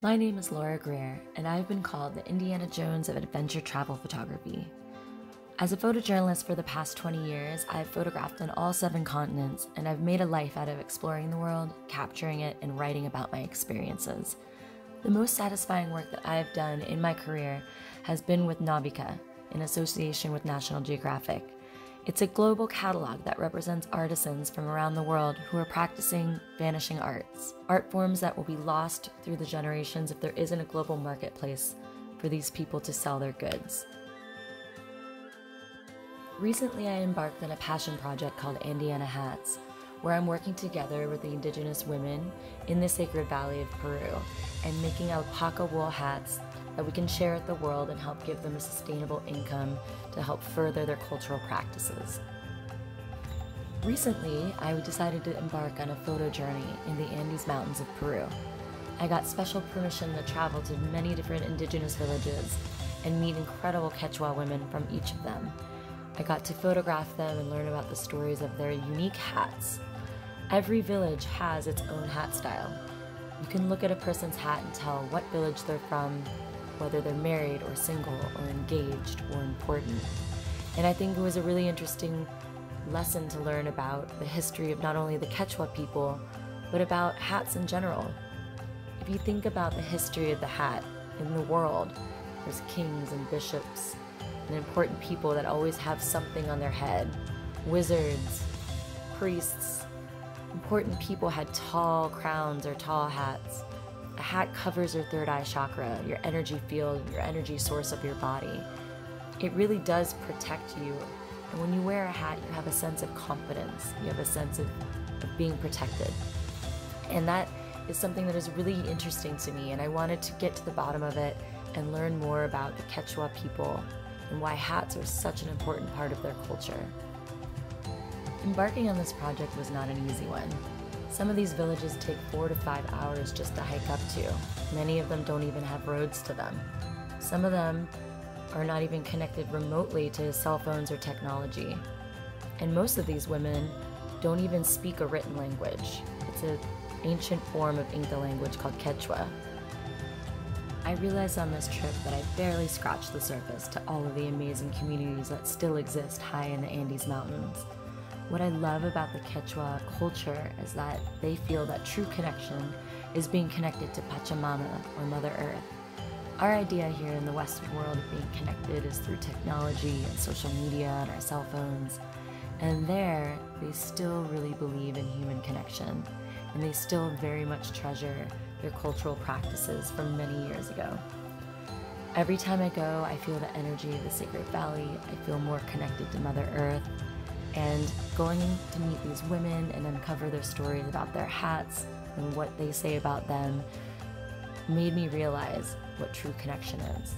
My name is Laura Greer, and I've been called the Indiana Jones of adventure travel photography. As a photojournalist for the past 20 years, I've photographed on all 7 continents, and I've made a life out of exploring the world, capturing it, and writing about my experiences. The most satisfying work that I've done in my career has been with Navica, in association with National Geographic. It's a global catalog that represents artisans from around the world who are practicing vanishing arts, art forms that will be lost through the generations if there isn't a global marketplace for these people to sell their goods. Recently, I embarked on a passion project called Andeana Hats, where I'm working together with the indigenous women in the Sacred Valley of Peru and making alpaca wool hats that we can share with the world and help give them a sustainable income to help further their cultural practices. Recently, I decided to embark on a photo journey in the Andes Mountains of Peru. I got special permission to travel to many different indigenous villages and meet incredible Quechua women from each of them. I got to photograph them and learn about the stories of their unique hats. Every village has its own hat style. You can look at a person's hat and tell what village they're from, whether they're married or single or engaged or important. And I think it was a really interesting lesson to learn about the history of not only the Quechua people, but about hats in general. If you think about the history of the hat in the world, there's kings and bishops and important people that always have something on their head. Wizards, priests, important people had tall crowns or tall hats. A hat covers your third eye chakra, your energy field, your energy source of your body. It really does protect you. And when you wear a hat, you have a sense of confidence. You have a sense of being protected. And that is something that is really interesting to me. And I wanted to get to the bottom of it and learn more about the Quechua people and why hats are such an important part of their culture. Embarking on this project was not an easy one. Some of these villages take 4 to 5 hours just to hike up to. Many of them don't even have roads to them. Some of them are not even connected remotely to cell phones or technology. And most of these women don't even speak a written language. It's an ancient form of Inca language called Quechua. I realized on this trip that I barely scratched the surface to all of the amazing communities that still exist high in the Andes Mountains. What I love about the Quechua culture is that they feel that true connection is being connected to Pachamama, or Mother Earth. Our idea here in the Western world of being connected is through technology and social media and our cell phones. And there, they still really believe in human connection, and they still very much treasure their cultural practices from many years ago. Every time I go, I feel the energy of the Sacred Valley. I feel more connected to Mother Earth. And going to meet these women and uncover their stories about their hats and what they say about them made me realize what true connection is.